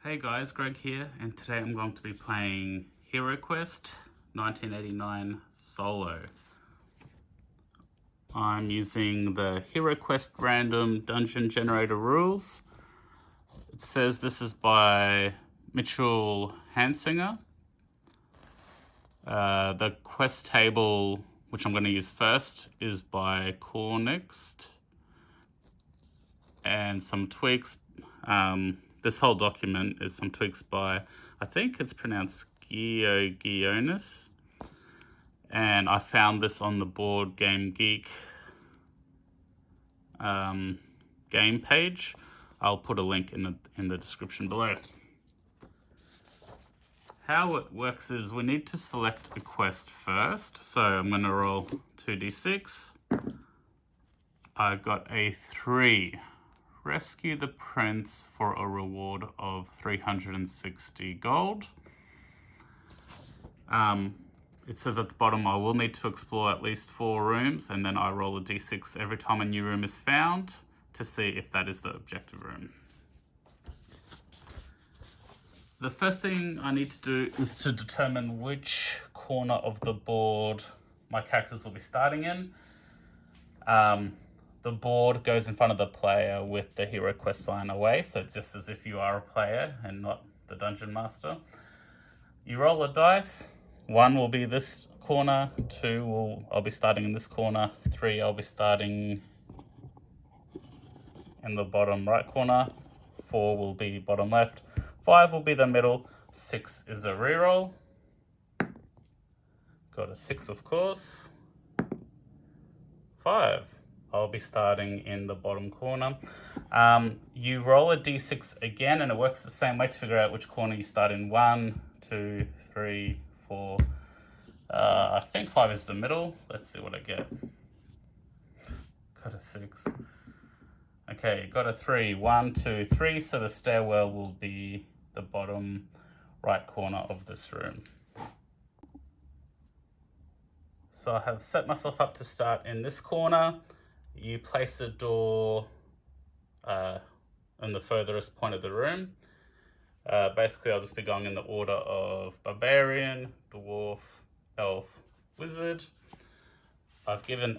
Hey guys, Greg here, and today I'm going to be playing Heroquest 1989 solo. I'm using the Heroquest random dungeon generator rules. It says this is by Mitchell Hansinger. The quest table, which I'm going to use first, is by Cornext. And some tweaks. This whole document is some tweaks by, I think it's pronounced Gionis. And I found this on the Board Game Geek game page. I'll put a link in the description below. How it works is we need to select a quest first. So I'm going to roll 2d6. I got a 3. Rescue the prince for a reward of 360 gold. It says at the bottom, I will need to explore at least 4 rooms, and then I roll a d6 every time a new room is found to see if that is the objective room. The first thing I need to do is to determine which corner of the board my characters will be starting in. The board goes in front of the player with the Heroquest sign away, so it's just as if you are a player and not the dungeon master. You roll a dice. 1 will be this corner, 2 I'll be starting in this corner, 3 I'll be starting in the bottom right corner, 4 will be bottom left, 5 will be the middle, 6 is a reroll. Got a 6, of course. 5. I'll be starting in the bottom corner. You roll a d6 again, and it works the same way to figure out which corner you start in. 1, 2, 3, 4. I think 5 is the middle. Let's see what I get. Got a 6. Okay, got a 3. 1, 2, 3. So the stairwell will be the bottom right corner of this room. So I have set myself up to start in this corner. You place a door in the furthest point of the room. Basically, I'll just be going in the order of Barbarian, Dwarf, Elf, Wizard. I've given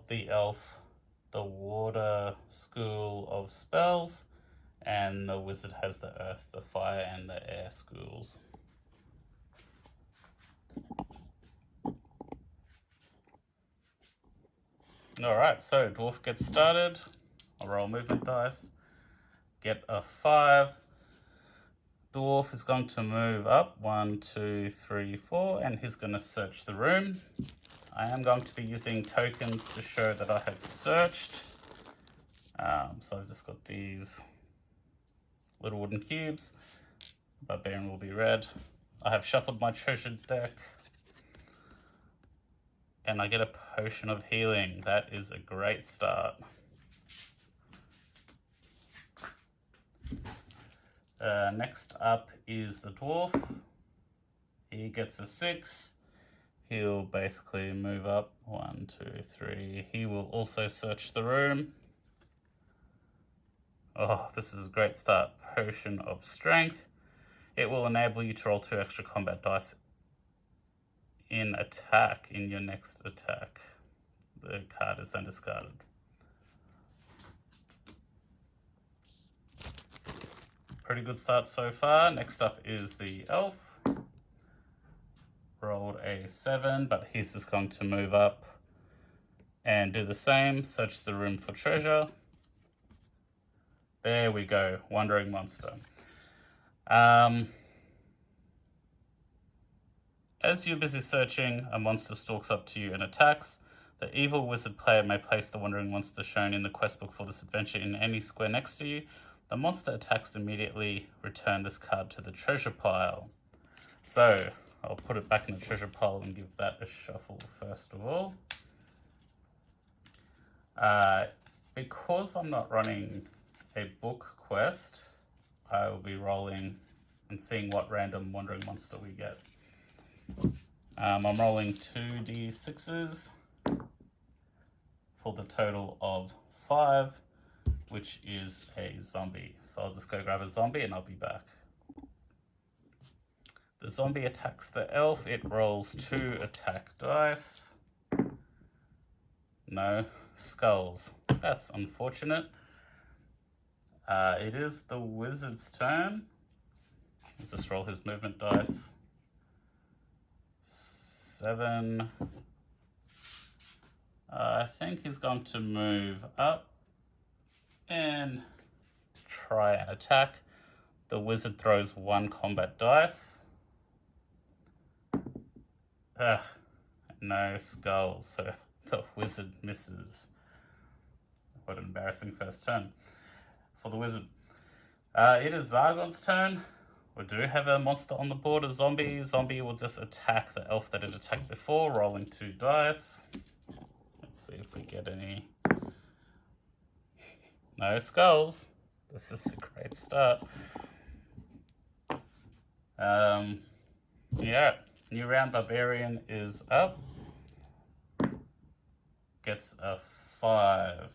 the Elf the Water School of Spells, and the Wizard has the Earth, the Fire, and the Air schools. Alright, so Dwarf gets started. I'll roll movement dice. Get a 5. Dwarf is going to move up 1, 2, 3, 4, and he's going to search the room. I am going to be using tokens to show that I have searched. So I've just got these little wooden cubes. Barbarian will be red. I have shuffled my treasure deck. And I get a potion of healing. That is a great start. Next up is the dwarf. He gets a 6. He'll basically move up 1, 2, 3. He will also search the room. Oh, this is a great start. Potion of strength. It will enable you to roll 2 extra combat dice in your next attack. The card is then discarded. Pretty good start so far. Next up is the elf. Rolled a 7, but he's just going to move up and do the same. Search the room for treasure. There we go, Wandering Monster. As you're busy searching, a monster stalks up to you and attacks. The evil wizard player may place the wandering monster shown in the quest book for this adventure in any square next to you. The monster attacks immediately. Return this card to the treasure pile. So I'll put it back in the treasure pile and give that a shuffle first of all. Because I'm not running a book quest, I will be rolling and seeing what random wandering monster we get. I'm rolling 2d6s for the total of 5, which is a zombie. So I'll just go grab a zombie and I'll be back. The zombie attacks the elf. It rolls 2 attack dice. No skulls. That's unfortunate. It is the wizard's turn. Let's just roll his movement dice. 7. I think he's going to move up and try and attack. The wizard throws 1 combat dice. No skulls, so the wizard misses. What an embarrassing first turn for the wizard. It is Zargon's turn. We do have a monster on the board, a zombie. Zombie will just attack the elf that it attacked before, rolling 2 dice. Let's see if we get any. No skulls. This is a great start. Yeah, new round. Barbarian is up. Gets a 5.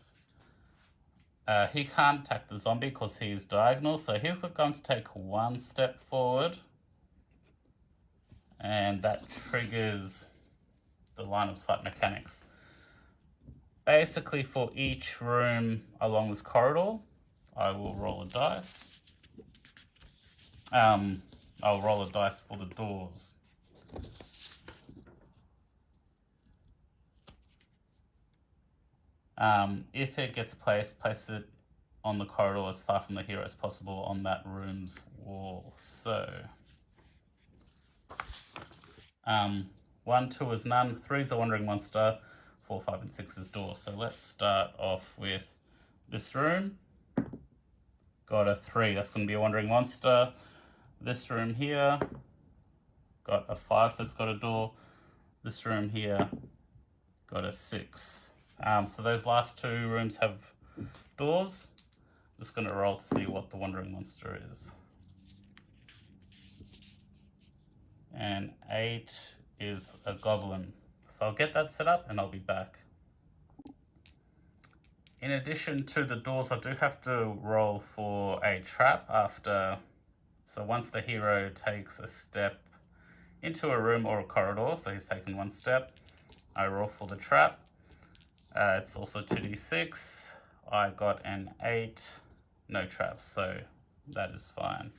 He can't attack the zombie because he's diagonal, so he's going to take 1 step forward. And that triggers the line of sight mechanics. Basically, for each room along this corridor, I will roll a dice. I'll roll a dice for the doors. If it gets placed, place it on the corridor as far from the hero as possible on that room's wall. So, 1, 2 is none, 3 is a wandering monster, 4, 5, and 6 is door. So let's start off with this room. Got a 3, that's going to be a wandering monster. This room here, got a 5, so it's got a door. This room here, got a 6. So those last 2 rooms have doors. Just going to roll to see what the wandering monster is. And 8 is a goblin. So I'll get that set up and I'll be back. In addition to the doors, I do have to roll for a trap after. So once the hero takes a step into a room or a corridor, so he's taken 1 step, I roll for the trap. It's also 2d6. I got an 8, no traps, so that is fine.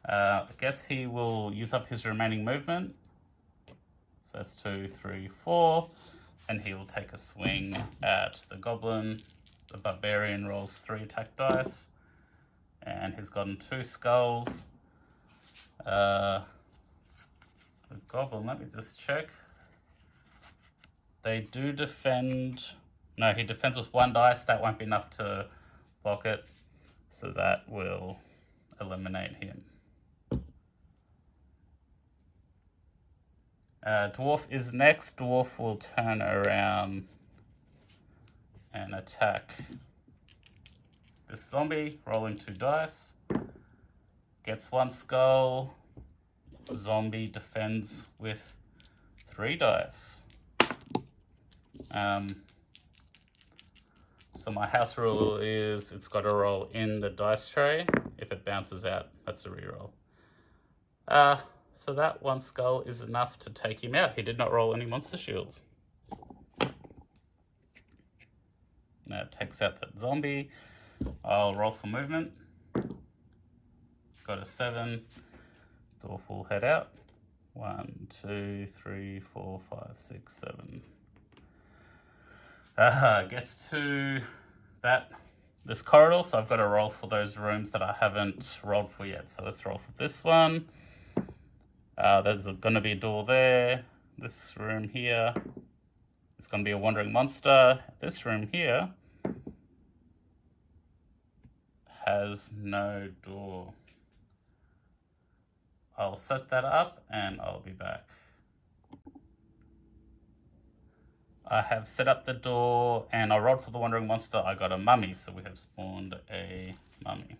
I guess he will use up his remaining movement. So that's 2, 3, 4. And he will take a swing at the goblin. The barbarian rolls 3 attack dice. And he's gotten 2 skulls. The goblin, let me just check. They do defend. No, he defends with 1 dice. That won't be enough to block it. So that will eliminate him. Dwarf is next. Dwarf will turn around and attack this zombie, rolling 2 dice. Gets 1 skull. Zombie defends with 3 dice. So my house rule is it's got to roll in the dice tray. If it bounces out, that's a reroll. So that 1 skull is enough to take him out. He did not roll any monster shields. That takes out that zombie. I'll roll for movement. Got a 7. Dwarf will head out. 1, 2, 3, 4, 5, 6, 7. Gets to this corridor, so I've got to roll for those rooms that I haven't rolled for yet. So let's roll for this one. There's going to be a door there. This room here is going to be a wandering monster. This room here has no door. I'll set that up and I'll be back. I have set up the door and I rolled for the wandering monster. I got a mummy, so we have spawned a mummy.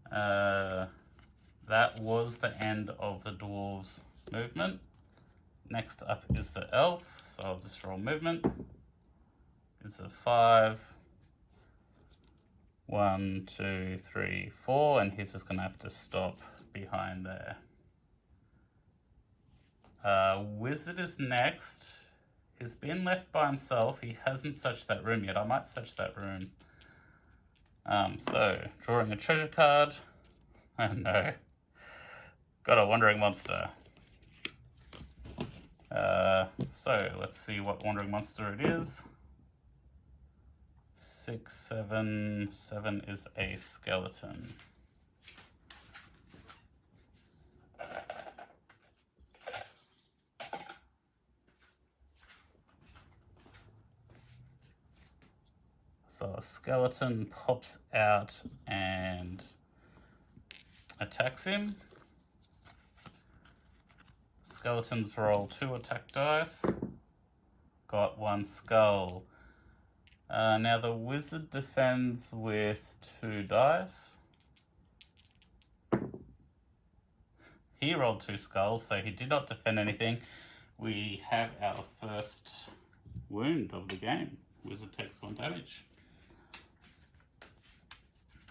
That was the end of the dwarves' movement. Next up is the elf, so I'll just roll movement. It's a 5. 1, 2, 3, 4, and he's just going to have to stop behind there. Wizard is next. He's been left by himself. He hasn't searched that room yet. I might search that room. So, drawing a treasure card. Oh no. Got a wandering monster. So, let's see what wandering monster it is. 6, 7, 7 is a skeleton. So a skeleton pops out and attacks him. Skeletons roll 2 attack dice. Got 1 skull. Now the wizard defends with 2 dice. He rolled 2 skulls, so he did not defend anything. We have our first wound of the game. Wizard takes 1 damage.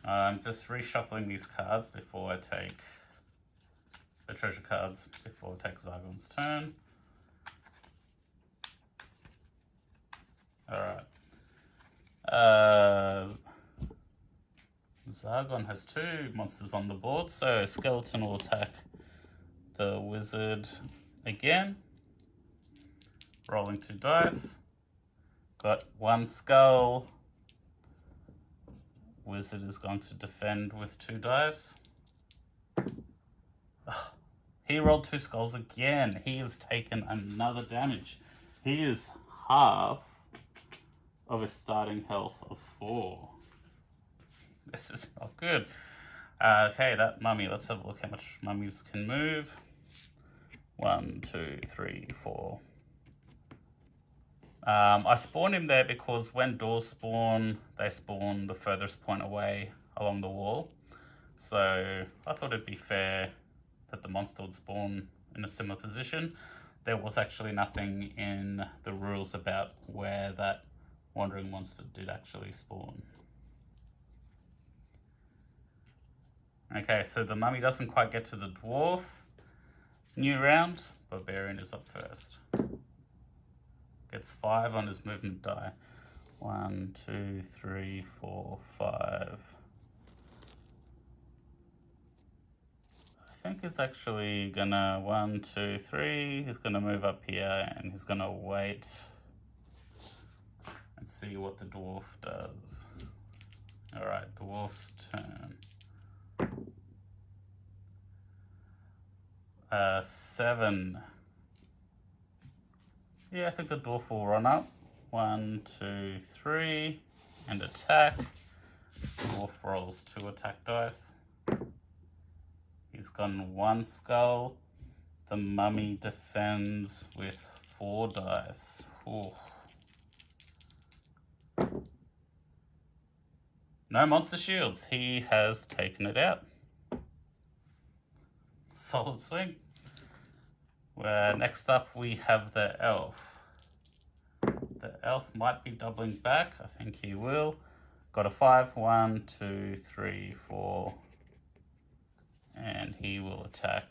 I'm just reshuffling these cards before I take the treasure cards, before I take Zargon's turn. Alright. Zargon has 2 monsters on the board, so Skeleton will attack the wizard again. Rolling 2 dice. Got 1 skull. Wizard is going to defend with 2 dice. He rolled 2 skulls again. He has taken another damage. He is half of his starting health of 4. This is not good. Okay, that mummy. Let's have a look how much mummies can move. 1, 2, 3, 4. I spawned him there because when doors spawn, they spawn the furthest point away along the wall. So I thought it'd be fair that the monster would spawn in a similar position. There was actually nothing in the rules about where that wandering monster did actually spawn. Okay, so the mummy doesn't quite get to the dwarf. New round, barbarian is up first. Gets 5 on his movement die. 1, 2, 3, 4, 5. I think he's actually gonna 1, 2, 3. He's gonna move up here and he's gonna wait and see what the dwarf does. Alright, dwarf's turn. 7. Yeah, I think the dwarf will run up. 1, 2, 3, and attack. Dwarf rolls 2 attack dice. He's gotten 1 skull. The mummy defends with 4 dice. Ooh. No monster shields. He has taken it out. Solid swing. Next up we have the elf. The elf might be doubling back. I think he will. Got a 5, 1, 2, 3, 4. And he will attack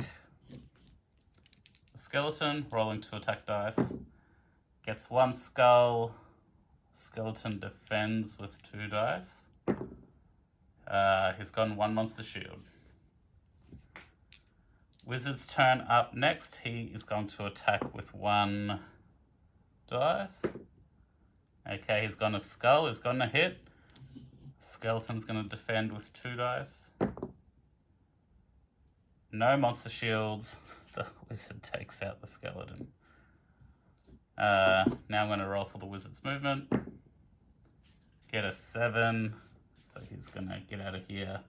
the skeleton, rolling 2 attack dice. Gets 1 skull. Skeleton defends with 2 dice. He's gotten 1 monster shield. Wizard's turn up next. He is going to attack with 1 dice. Okay, he's got a skull. He's going to hit. Skeleton's going to defend with 2 dice. No monster shields. The wizard takes out the skeleton. Now I'm going to roll for the wizard's movement. Get a 7. So he's going to get out of here.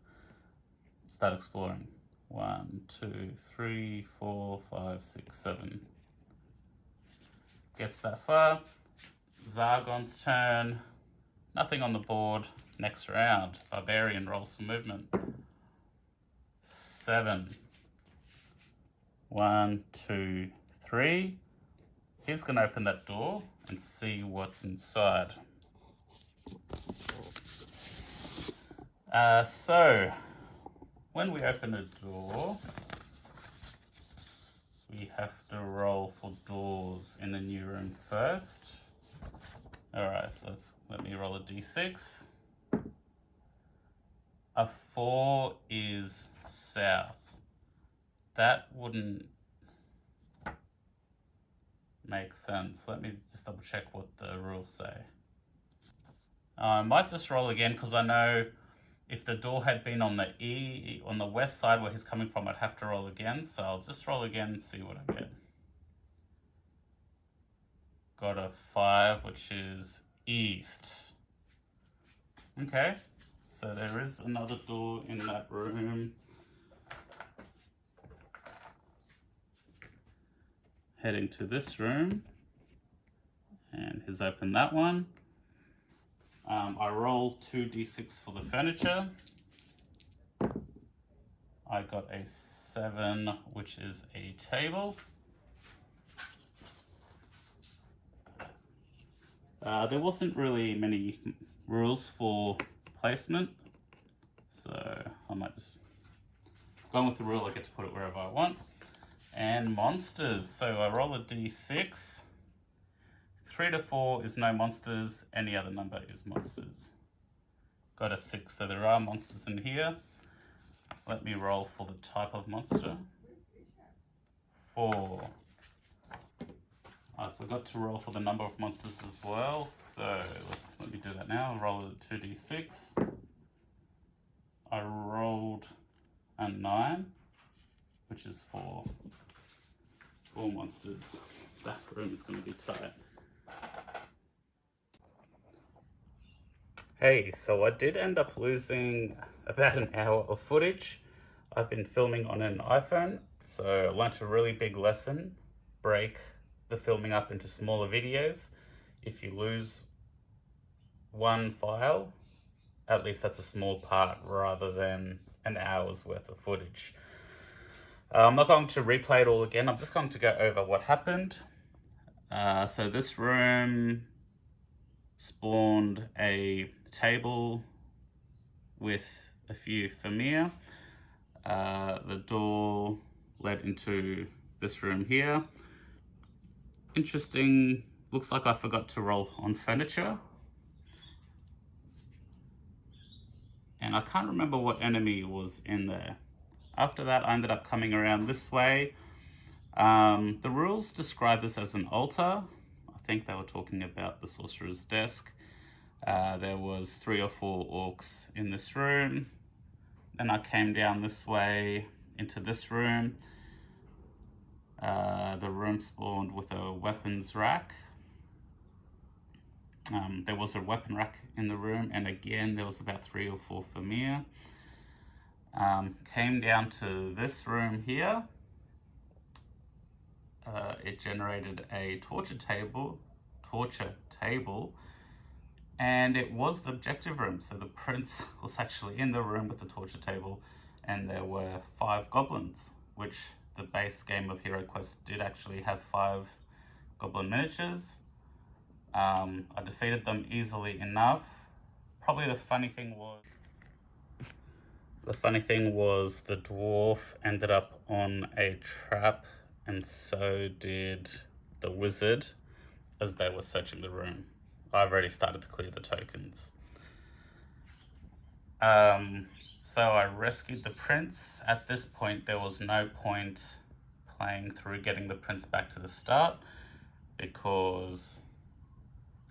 Start exploring. 1, 2, 3, 4, 5, 6, 7. Gets that far. Zargon's turn. Nothing on the board. Next round. Barbarian rolls for movement. 7. 1, 2, 3. He's going to open that door and see what's inside. So when we open the door, we have to roll for doors in the new room first. Alright, so let me roll a d6. A 4 is south. That wouldn't make sense. Let me just double check what the rules say. I might just roll again because I know if the door had been on the west side where he's coming from, I'd have to roll again. So I'll just roll again and see what I get. Got a 5, which is east. Okay, so there is another door in that room. Heading to this room, and he's opened that one. I roll 2d6 for the furniture. I got a 7, which is a table. There wasn't really many rules for placement, so I might just go with the rule. I get to put it wherever I want. And monsters, so I roll a d6. 3 to 4 is no monsters, any other number is monsters. Got a 6, so there are monsters in here. Let me roll for the type of monster. 4. I forgot to roll for the number of monsters as well, so let me do that now. I'll roll a 2d6. I rolled a 9, which is 4 monsters. That room is going to be tight. Hey, so I did end up losing about an hour of footage. I've been filming on an iPhone, so I learnt a really big lesson. Break the filming up into smaller videos. If you lose one file, at least that's a small part rather than an hour's worth of footage. I'm not going to replay it all again. I'm just going to go over what happened. So this room spawned a table with a few familiar. The door led into this room here. Interesting, looks like I forgot to roll on furniture. And I can't remember what enemy was in there. After that, I ended up coming around this way. The rules describe this as an altar. I think they were talking about the sorcerer's desk. There was 3 or 4 orcs in this room. Then I came down this way into this room. The room spawned with a weapons rack. There was a weapon rack in the room, and again there was about 3 or 4 familiar. Came down to this room here. It generated a torture table, and it was the objective room. So the prince was actually in the room with the torture table, and there were 5 goblins, which the base game of Heroquest did actually have 5 goblin miniatures. I defeated them easily enough. Probably the funny thing was the dwarf ended up on a trap, and so did the wizard as they were searching the room. I've already started to clear the tokens. So I rescued the prince. At this point, there was no point playing through getting the prince back to the start, because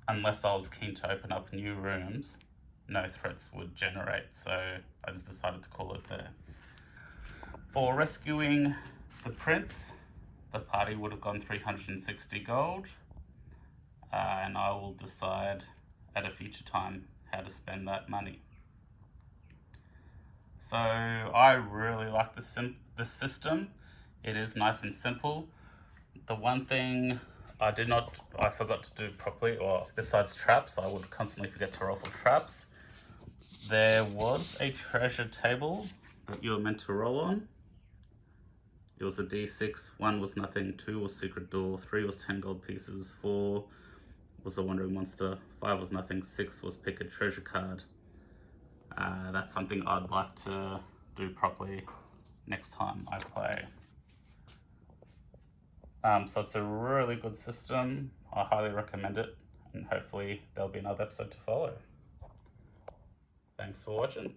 unless I was keen to open up new rooms, no threats would generate, so I just decided to call it there. For rescuing the prince, the party would have gone 360 gold, and I will decide at a future time how to spend that money. So I really like the system. It is nice and simple. The one thing I forgot to do properly, or besides traps, I would constantly forget to roll for traps. There was a treasure table that you were meant to roll on. It was a d6, 1 was nothing, 2 was secret door, 3 was 10 gold pieces, 4 was a wandering monster, 5 was nothing, 6 was pick a treasure card. That's something I'd like to do properly next time I play. So it's a really good system. I highly recommend it, and hopefully there'll be another episode to follow. Thanks for watching.